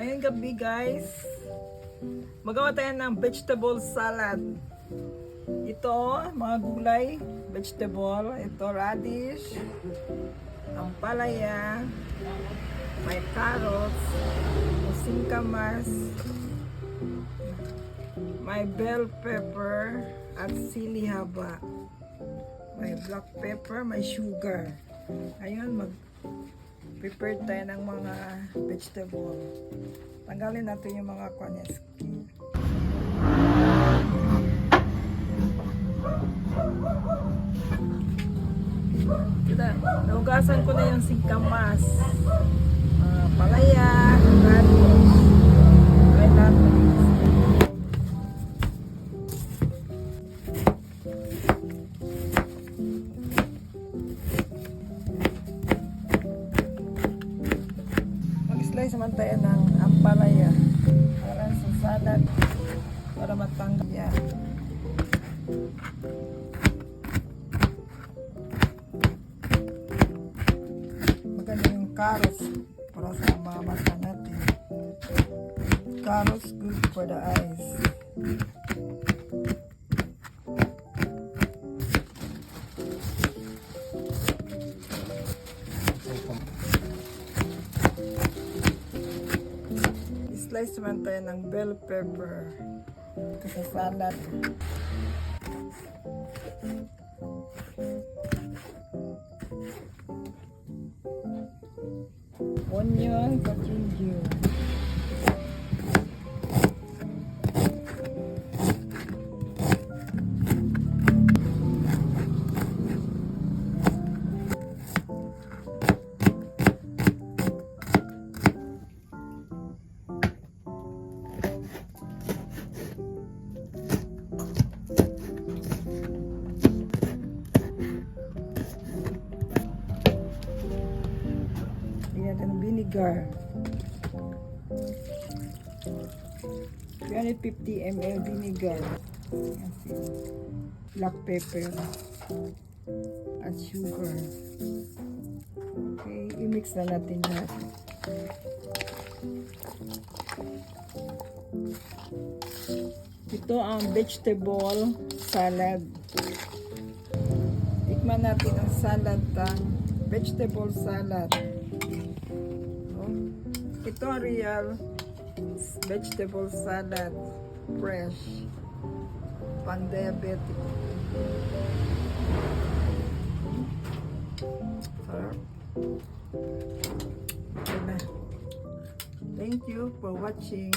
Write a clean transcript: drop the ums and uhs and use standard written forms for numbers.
Ayun gabi guys, magawa tayo ng vegetable salad. Ito, mga gulay, vegetable. Ito, radish, ampalaya, may carrots, singkamas, may bell pepper, at sili haba. May black pepper, may sugar. Ayun, mag-prepare tayo ng mga vegetable. Tanggalin natin yung mga skin. Naugasan ko na yung singkamas, palaya, radish, may lattes. Mag-slice naman tayo ng ampalaya para sa salad, para matanggal yan. Maganda yung carrots para sa mga mata natin. Carrots good for the eyes. Slice naman tayo ng bell pepper ito sa salad. Onion sa ginger. Ng vinegar. 350 ml vinegar. Black pepper at sugar. Okay, i-mix na natin lahat. Ito ang vegetable salad. Tikman natin ang salad vegetable salad. Ito ang real vegetable salad, fresh, pang-diabetic. Sarap. Okay na. Thank you for watching.